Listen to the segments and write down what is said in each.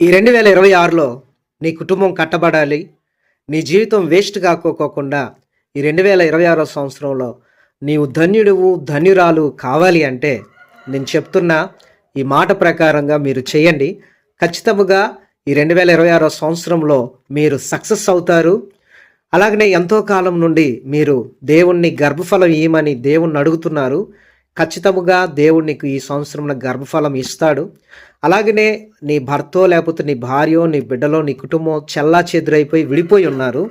ఈ 2026లో నీ కుటుంబం కట్టబడాలి. నీ జీవితం వేస్ట్ కాకోకుండా ఈ 2026 సంవత్సరంలో నీవు ధన్యుడువు, ధన్యురాలు కావాలి అంటే నేను చెప్తున్న ఈ మాట ప్రకారంగా మీరు చేయండి. ఖచ్చితముగా ఈ 2026 సంవత్సరంలో మీరు సక్సెస్ అవుతారు. అలాగనే ఎంతో కాలం నుండి మీరు దేవుణ్ణి గర్భఫలం ఇయ్యమని దేవుణ్ణి అడుగుతున్నారు. ఖచ్చితముగా దేవుడు నీకు ఈ సంవత్సరంలో గర్భఫలం ఇస్తాడు. అలాగనే నీ భర్తో లేకపోతే నీ భార్యో నీ బిడ్డలో నీ కుటుంబం చెల్లా చెదురైపోయి విడిపోయి ఉన్నారు.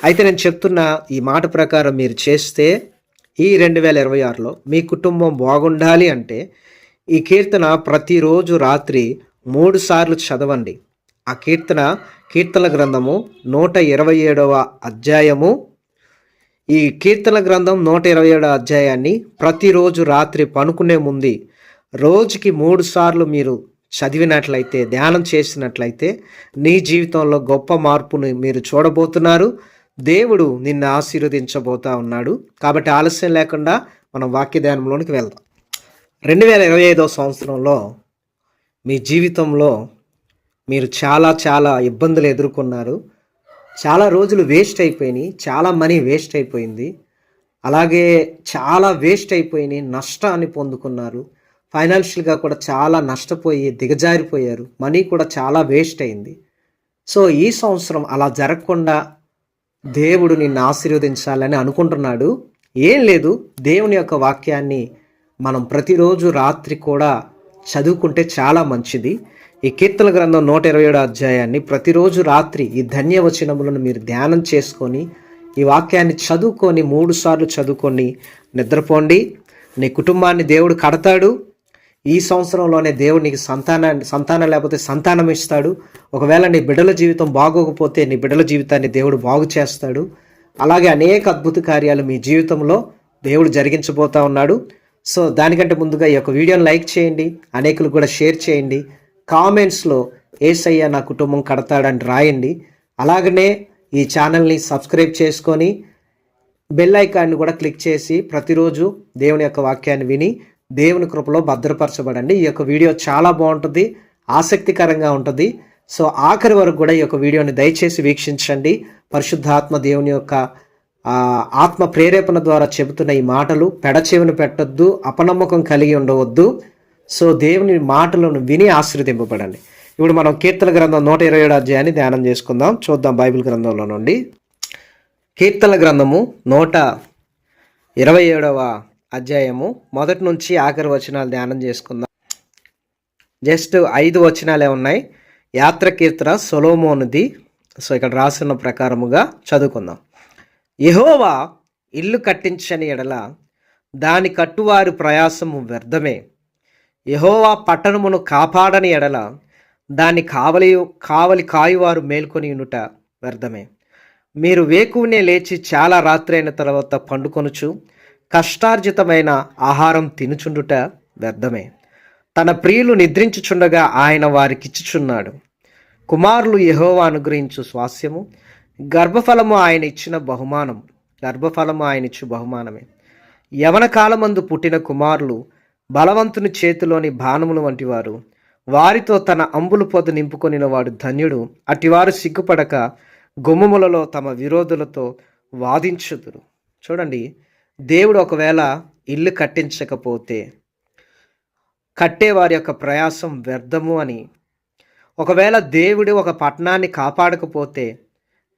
అయితే నేను చెప్తున్న ఈ మాట ప్రకారం మీరు చేస్తే ఈ 2026లో మీ కుటుంబం బాగుండాలి అంటే ఈ కీర్తన ప్రతిరోజు రాత్రి 3 సార్లు చదవండి. ఆ కీర్తన గ్రంథము 127వ అధ్యాయము. ఈ కీర్తన గ్రంథం 127 అధ్యాయాన్ని ప్రతిరోజు రాత్రి పనుకునే ముందు రోజుకి 3 సార్లు మీరు చదివినట్లయితే, ధ్యానం చేసినట్లయితే నీ జీవితంలో గొప్ప మార్పును మీరు చూడబోతున్నారు. దేవుడు నిన్ను ఆశీర్వదించబోతా ఉన్నాడు. కాబట్టి ఆలస్యం లేకుండా మనం వాక్య ధ్యానంలోనికి వెళ్దాం. 2025 సంవత్సరంలో మీ జీవితంలో మీరు చాలా ఇబ్బందులు ఎదుర్కొన్నారు. చాలా రోజులు వేస్ట్ అయిపోయినాయి. చాలా మనీ వేస్ట్ అయిపోయింది. అలాగే చాలా వేస్ట్ అయిపోయినాయి. నష్టాన్ని పొందుకున్నారు. ఫైనాన్షియల్గా కూడా చాలా నష్టపోయి దిగజారిపోయారు. మనీ కూడా చాలా వేస్ట్ అయింది. సో ఈ సంవత్సరం అలా జరగకుండా దేవుడు నిన్ను ఆశీర్వదించాలని అనుకుంటున్నాడు. ఏం లేదు, దేవుని యొక్క వాక్యాన్ని మనం ప్రతిరోజు రాత్రి కూడా చదువుకుంటే చాలా మంచిది. ఈ కీర్తన గ్రంథం 127 అధ్యాయాన్ని ప్రతిరోజు రాత్రి ఈ ధన్యవచనములను మీరు ధ్యానం చేసుకొని ఈ వాక్యాన్ని చదువుకొని 3 సార్లు చదువుకొని నిద్రపోండి. నీ కుటుంబాన్ని దేవుడు కడతాడు. ఈ సంవత్సరంలోనే దేవుడు నీకు సంతానం లేకపోతే సంతానం ఇస్తాడు. ఒకవేళ నీ బిడ్డల జీవితం బాగోకపోతే నీ బిడ్డల జీవితాన్ని దేవుడు బాగు చేస్తాడు. అలాగే అనేక అద్భుత కార్యాలు మీ జీవితంలో దేవుడు జరిగించబోతా ఉన్నాడు. సో దానికంటే ముందుగా ఈ యొక్క వీడియోని లైక్ చేయండి, అనేకులు కూడా షేర్ చేయండి. కామెంట్స్లో యేసయ్య నా కుటుంబం కడతాడని రాయండి. అలాగనే ఈ ఛానల్ని సబ్స్క్రైబ్ చేసుకొని బెల్ ఐకాన్ని కూడా క్లిక్ చేసి ప్రతిరోజు దేవుని యొక్క వాక్యాన్ని విని దేవుని కృపలో భద్రపరచబడండి. ఈ యొక్క వీడియో చాలా బాగుంటుంది, ఆసక్తికరంగా ఉంటుంది. సో ఆఖరి వరకు కూడా ఈ యొక్క వీడియోని దయచేసి వీక్షించండి. పరిశుద్ధాత్మ దేవుని యొక్క ఆత్మ ప్రేరేపణ ద్వారా చెబుతున్న ఈ మాటలు పెడచెవిని పెట్టొద్దు, అపనమ్మకం కలిగి ఉండవద్దు. సో దేవుని మాటలను విని ఆశీర్వదింపబడండి. ఇప్పుడు మనం కీర్తన గ్రంథం 127 అధ్యాయాన్ని ధ్యానం చేసుకుందాం. చూద్దాం బైబిల్ గ్రంథంలో నుండి. కీర్తన గ్రంథము 127వ అధ్యాయము మొదటి నుంచి ఆఖరి వచనాలు ధ్యానం చేసుకుందాం. జస్ట్ 5 వచనాలే ఉన్నాయి. యాత్ర కీర్తన సొలొమోనుది. సో ఇక్కడ రాసిన ప్రకారముగా చదువుకుందాం. యెహోవా ఇల్లు కట్టించని ఎడల దాని కట్టువారి ప్రయాసము వ్యర్థమే. యెహోవా పట్టణమును కాపాడని ఎడల దాన్ని కావలి కాయువారు మేల్కొని ఉండుట వ్యర్థమే. మీరు వేకువనే లేచి చాలా రాత్రి అయిన తర్వాత పండుకొనుచు కష్టార్జితమైన ఆహారం తినుచుండుట వ్యర్థమే. తన ప్రియులు నిద్రించుచుండగా ఆయన వారికిచ్చుచున్నాడు. కుమారులు యెహోవా అనుగ్రహించు స్వాస్యము, గర్భఫలము ఆయన ఇచ్చిన బహుమానమే. యవన కాలమందు పుట్టిన కుమారులు బలవంతుని చేతిలోని బాణములు వంటి వారు. వారితో తన అంబులు పొద నింపుకొనిన వాడు ధన్యుడు. అటివారు సిగ్గుపడక గుమ్మములలో తమ విరోధులతో వాదించుదురు. చూడండి, దేవుడు ఒకవేళ ఇల్లు కట్టించకపోతే కట్టేవారి యొక్క ప్రయాసం వ్యర్థము అని, ఒకవేళ దేవుడు ఒక పట్టణాన్ని కాపాడకపోతే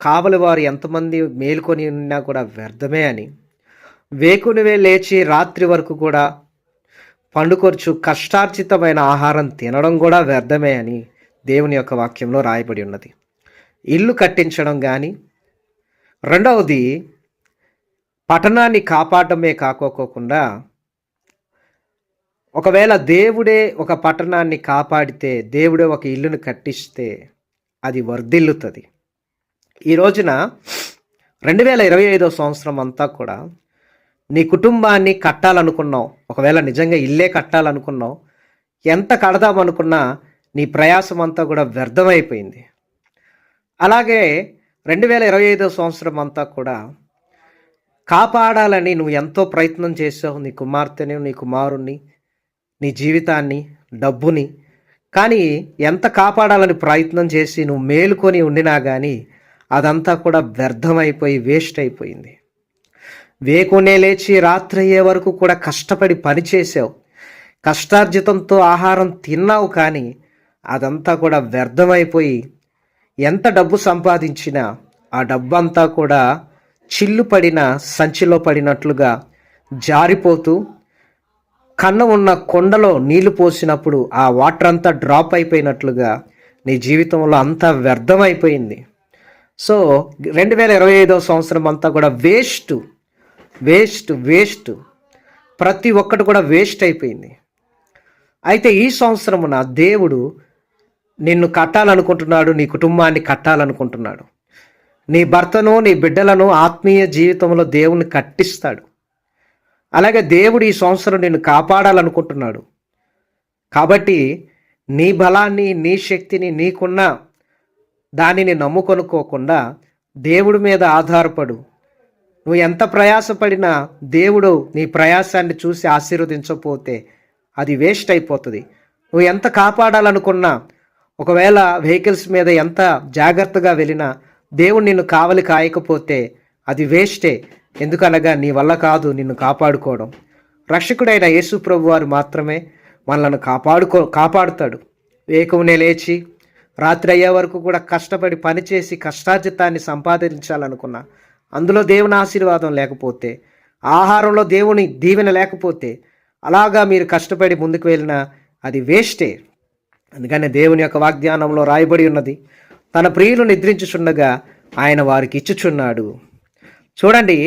కావలి వారు ఎంతమంది మేల్కొని ఉన్నా కూడా వ్యర్థమే అని, వేకునివే లేచి రాత్రి వరకు కూడా పండుకొర్చు కష్టార్జితమైన ఆహారం తినడం కూడా వ్యర్థమే అని దేవుని యొక్క వాక్యంలో రాయబడి ఉన్నది. ఇల్లు కట్టించడం కానీ, రెండవది పట్టణాన్ని కాపాడమే కాకోకుండా ఒకవేళ దేవుడే ఒక పట్టణాన్ని కాపాడితే, దేవుడే ఒక ఇల్లును కట్టిస్తే అది వర్ధిల్లుతుంది. ఈ రోజున 2025 సంవత్సరం అంతా కూడా నీ కుటుంబాన్ని కట్టాలనుకున్నావు. ఒకవేళ నిజంగా ఇల్లే కట్టాలనుకున్నావు, ఎంత కడదామనుకున్నా నీ ప్రయాసం అంతా కూడా వ్యర్థమైపోయింది. అలాగే 2025 సంవత్సరం అంతా కూడా కాపాడాలని నువ్వు ఎంతో ప్రయత్నం చేసావు. నీ కుమార్తెని, నీ కుమారుణ్ణి, నీ జీవితాన్ని, డబ్బుని. కానీ ఎంత కాపాడాలని ప్రయత్నం చేసి నువ్వు మేలుకొని ఉండినా కానీ అదంతా కూడా వ్యర్థమైపోయి వేస్ట్ అయిపోయింది. వేకునే లేచి రాత్రి అయ్యే వరకు కూడా కష్టపడి పనిచేసావు, కష్టార్జితంతో ఆహారం తిన్నావు, కానీ అదంతా కూడా వ్యర్థమైపోయి ఎంత డబ్బు సంపాదించినా ఆ డబ్బంతా కూడా చిల్లు పడిన సంచిలో పడినట్లుగా జారిపోతూ, కన్న ఉన్న కొండలో నీళ్లు పోసినప్పుడు ఆ వాటర్ అంతా డ్రాప్ అయిపోయినట్లుగా నీ జీవితంలో అంతా వ్యర్థమైపోయింది. సో 2025వ సంవత్సరం అంతా కూడా వేస్ట్ వేస్ట్ వేస్ట్, ప్రతి ఒక్కటి కూడా వేస్ట్ అయిపోయింది. అయితే ఈ సంవత్సరమున దేవుడు నిన్ను కట్టాలనుకుంటున్నాడు, నీ కుటుంబాన్ని కట్టాలనుకుంటున్నాడు. నీ భర్తను, నీ బిడ్డలను ఆత్మీయ జీవితంలో దేవుని కట్టిస్తాడు. అలాగే దేవుడు ఈ సంవత్సరం నిన్ను కాపాడాలనుకుంటున్నాడు. కాబట్టి నీ బలాన్ని, నీ శక్తిని, నీకున్న దానిని నమ్ముకొనుకోకుండా దేవుడి మీద ఆధారపడు. నువ్వు ఎంత ప్రయాసపడినా దేవుడు నీ ప్రయాసాన్ని చూసి ఆశీర్వదించకపోతే అది వేస్ట్ అయిపోతుంది. నువ్వు ఎంత కాపాడాలనుకున్నా, ఒకవేళ వెహికల్స్ మీద ఎంత జాగ్రత్తగా వెళ్ళినా దేవుడు నిన్ను కాయకపోతే అది వేస్టే. ఎందుకనగా నీ వల్ల కాదు నిన్ను కాపాడుకోవడం. రక్షకుడైన యేసు ప్రభు వారు మాత్రమే మనల్ని కాపాడుతాడు. వేకువనే లేచి రాత్రి అయ్యే వరకు కూడా కష్టపడి పనిచేసి కష్టార్జితాన్ని సంపాదించాలనుకున్నా, అందులో దేవుని ఆశీర్వాదం లేకపోతే, ఆహారంలో దేవుని దీవెన లేకపోతే, అలాగా మీరు కష్టపడి ముందుకు వెళ్ళినా అది వేస్టే. అందుకని దేవుని యొక్క వాగ్దానంలో రాయబడి ఉన్నది, తన ప్రియులు నిద్రించుచుండగా ఆయన వారికి ఇచ్చుచున్నాడు. చూడండి,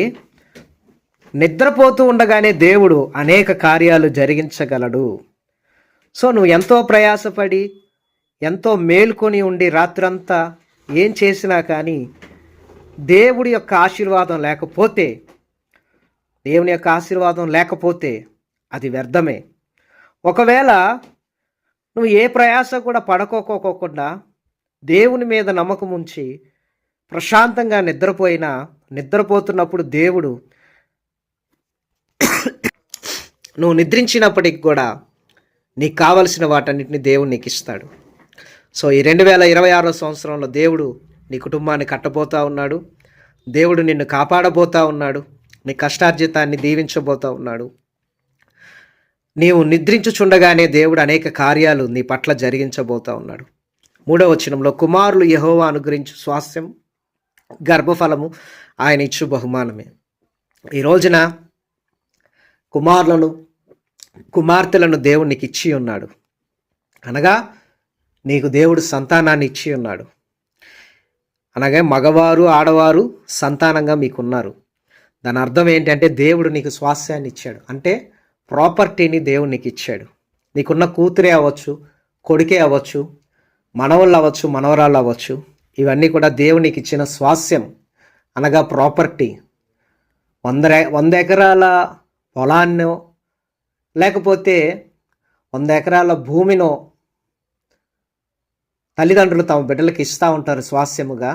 నిద్రపోతూ ఉండగానే దేవుడు అనేక కార్యాలు జరిగించగలడు. సో నువ్వు ఎంతో ప్రయాసపడి ఎంతో మేల్కొని ఉండి రాత్రంతా ఏం చేసినా కానీ దేవుడి యొక్క ఆశీర్వాదం లేకపోతే, దేవుని యొక్క ఆశీర్వాదం లేకపోతే అది వ్యర్థమే. ఒకవేళ నువ్వు ఏ ప్రయాస కూడా పడుకోకుండా దేవుని మీద నమ్మకం ఉంచి ప్రశాంతంగా నిద్రపోతున్నప్పుడు దేవుడు నువ్వు నిద్రించినప్పటికి కూడా నీకు కావలసిన వాటన్నిటిని దేవుడు నీకు ఇస్తాడు. సో ఈ 2026వ సంవత్సరంలో దేవుడు నీ కుటుంబాన్ని కట్టబోతూ ఉన్నాడు. దేవుడు నిన్ను కాపాడబోతూ ఉన్నాడు. నీ కష్టార్జితాన్ని దీవించబోతూ ఉన్నాడు. నీవు నిద్రించుచుండగానే దేవుడు అనేక కార్యాలు నీ పట్ల జరిగించబోతూ ఉన్నాడు. 3వ వచనంలో, కుమారులు యెహోవా అనుగ్రహించు స్వాస్థ్యం, గర్భఫలము ఆయన ఇచ్చు బహుమానమే. ఈ రోజున కుమార్తెలను దేవుడు నీకు ఇచ్చి ఉన్నాడు. అనగా నీకు దేవుడు సంతానాన్ని ఇచ్చి ఉన్నాడు. అనగా మగవారు, ఆడవారు సంతానంగా మీకున్నారు. దాని అర్థం ఏంటంటే దేవుడు నీకు స్వాస్థ్యాన్ని ఇచ్చాడు, అంటే ప్రాపర్టీని దేవుడు నీకు ఇచ్చాడు. నీకున్న కూతురే అవ్వచ్చు, కొడుకే అవ్వచ్చు, మనవళ్ళు అవ్వచ్చు, మనవరాళ్ళు అవ్వచ్చు, ఇవన్నీ కూడా దేవునికి ఇచ్చిన స్వాస్థ్యం, అనగా ప్రాపర్టీ. 100 ఎకరాల పొలాన్నో లేకపోతే 100 ఎకరాల భూమినో తల్లిదండ్రులు తమ బిడ్డలకు ఇస్తూ ఉంటారు స్వాస్థ్యముగా,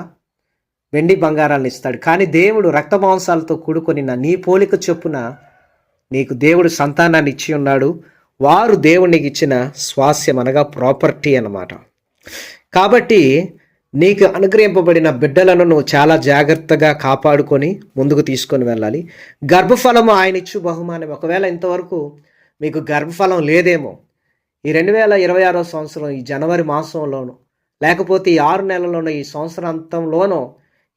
వెండి బంగారాలను ఇస్తాడు. కానీ దేవుడు రక్త మాంసాలతో కూడుకొని నీ పోలిక చొప్పున నీకు దేవుడు సంతానాన్ని ఇచ్చి ఉన్నాడు. వారు దేవునికి ఇచ్చిన స్వాస్థ్యం, అనగా ప్రాపర్టీ అన్నమాట. కాబట్టి నీకు అనుగ్రహింపబడిన బిడ్డలను నువ్వు చాలా జాగ్రత్తగా కాపాడుకొని ముందుకు తీసుకొని వెళ్ళాలి. గర్భఫలము ఆయన ఇచ్చు బహుమానం. ఒకవేళ ఇంతవరకు మీకు గర్భఫలం లేదేమో, ఈ 2026వ సంవత్సరం ఈ జనవరి మాసంలోనూ లేకపోతే ఈ 6 నెలల్లోనూ ఈ సంవత్సరాంతంలోనో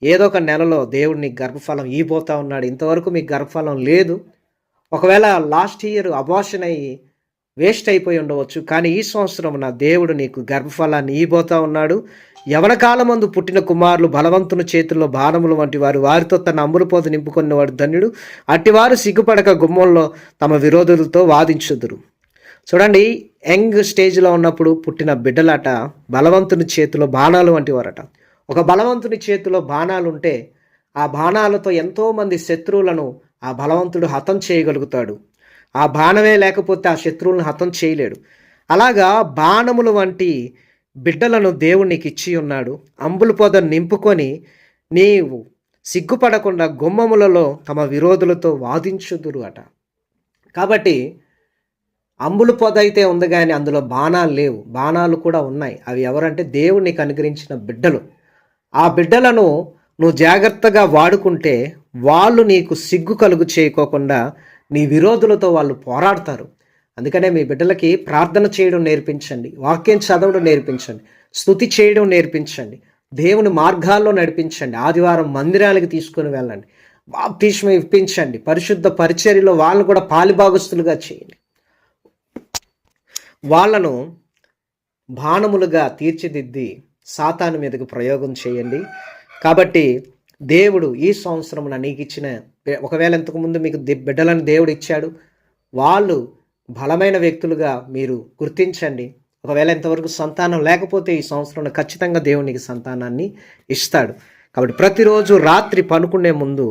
ఏదో ఒక నెలలో దేవుడు నీకు గర్భఫలం ఇవ్వబోతా ఉన్నాడు. ఇంతవరకు మీకు గర్భఫలం లేదు. ఒకవేళ లాస్ట్ ఇయర్ అబార్షన్ అయ్యి వేస్ట్ అయిపోయి ఉండవచ్చు, కానీ ఈ సంవత్సరం నా దేవుడు నీకు గర్భఫలాన్ని ఇవ్వబోతా ఉన్నాడు. యవన కాలమందు పుట్టిన కుమారులు బలవంతుని చేతుల్లో బాణములు వంటి వారు, వారితో తన అమ్ముడుపోతు నింపుకున్నవాడు ధన్యుడు. అట్టివారు సిగ్గుపడక గుమ్మంలో తమ విరోధులతో వాదించుదురు. చూడండి, యంగ్ స్టేజ్లో ఉన్నప్పుడు పుట్టిన బిడ్డలట బలవంతుని చేతిలో బాణాలు వంటి వారట. ఒక బలవంతుని చేతిలో బాణాలు ఉంటే ఆ బాణాలతో ఎంతోమంది శత్రువులను ఆ బలవంతుడు హతం చేయగలుగుతాడు. ఆ బాణమే లేకపోతే ఆ శత్రువులను హతం చేయలేడు. అలాగా బాణములు వంటి బిడ్డలను దేవుడు నీకు ఇచ్చి ఉన్నాడు. అంబుల పొదను నింపుకొని నీవు సిగ్గుపడకుండా గుమ్మములలో తమ విరోధులతో వాదించుదురు అట. కాబట్టి అంబుల పొద అయితే ఉంది కానీ అందులో బాణాలు లేవు. బాణాలు కూడా ఉన్నాయి. అవి ఎవరంటే దేవుడు నీకు అనుగ్రహించిన బిడ్డలు. ఆ బిడ్డలను నువ్వు జాగ్రత్తగా వాడుకుంటే వాళ్ళు నీకు సిగ్గు కలుగు చేయకోకుండా నీ విరోధులతో వాళ్ళు పోరాడతారు. అందుకనే మీ బిడ్డలకి ప్రార్థన చేయడం నేర్పించండి, వాక్యం చదవడం నేర్పించండి, స్తుతి చేయడం నేర్పించండి, దేవుని మార్గాల్లో నడిపించండి, ఆదివారం మందిరాలకు తీసుకొని వెళ్ళండి, బాప్తిస్మం ఇప్పించండి, పరిశుద్ధ పరిచర్యలో వాళ్ళను కూడా పాలిభాగస్తులుగా చేయండి. వాళ్ళను బాణములుగా తీర్చిదిద్ది సాతాను మీదకు ప్రయోగం చేయండి. కాబట్టి దేవుడు ఈ సంవత్సరం నీకు ఇచ్చిన, ఒకవేళ ఇంతకుముందు మీకు బిడ్డలను దేవుడు ఇచ్చాడు, వాళ్ళు బలమైన వ్యక్తులుగా మీరు గుర్తించండి. ఒకవేళ ఇంతవరకు సంతానం లేకపోతే ఈ సంవత్సరంలో ఖచ్చితంగా దేవునికి సంతానాన్ని ఇస్తాడు. కాబట్టి ప్రతిరోజు రాత్రి పనుకునే ముందు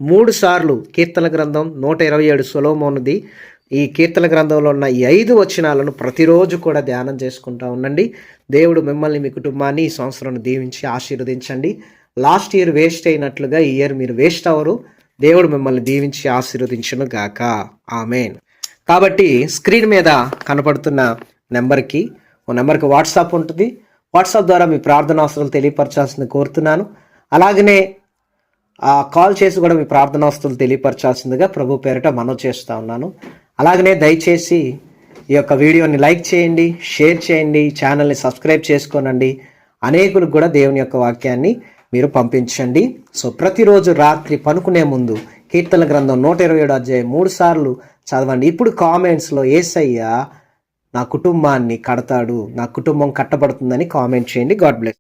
3 సార్లు కీర్తన గ్రంథం 127 సొలొమోనుది ఈ కీర్తన గ్రంథంలో ఉన్న ఈ 5 వచనాలను ప్రతిరోజు కూడా ధ్యానం చేసుకుంటూ ఉండండి. దేవుడు మిమ్మల్ని, మీ కుటుంబాన్ని ఈ సంవత్సరం దీవించి ఆశీర్వదించండి. లాస్ట్ ఇయర్ వేస్ట్ అయినట్లుగా ఈ ఇయర్ మీరు వేస్ట్ అవ్వరు. దేవుడు మిమ్మల్ని దీవించి ఆశీర్వదించును గాక. ఆమేన్. కాబట్టి స్క్రీన్ మీద కనపడుతున్న నెంబర్కి వాట్సాప్ ఉంటుంది. వాట్సాప్ ద్వారా మీ ప్రార్థనాస్తులు తెలియపరచాల్సింది కోరుతున్నాను. అలాగనే కాల్ చేసి కూడా మీ ప్రార్థనాస్తులు తెలియపరచాల్సిందిగా ప్రభు పేరిట మనవి చేస్తూ ఉన్నాను. అలాగనే దయచేసి ఈ యొక్క వీడియోని లైక్ చేయండి, షేర్ చేయండి, ఛానల్ని సబ్స్క్రైబ్ చేసుకోనండి. అనేకులకు కూడా దేవుని యొక్క వాక్యాన్ని మీరు పంపించండి. సో ప్రతిరోజు రాత్రి పనుకునే ముందు కీర్తన గ్రంథం 127 అధ్యాయం 3 సార్లు చదవండి. ఇప్పుడు కామెంట్స్లో యేసయ్య నా కుటుంబాన్ని కడతాడు, నా కుటుంబం కట్టబడుతుందని కామెంట్ చేయండి. God bless.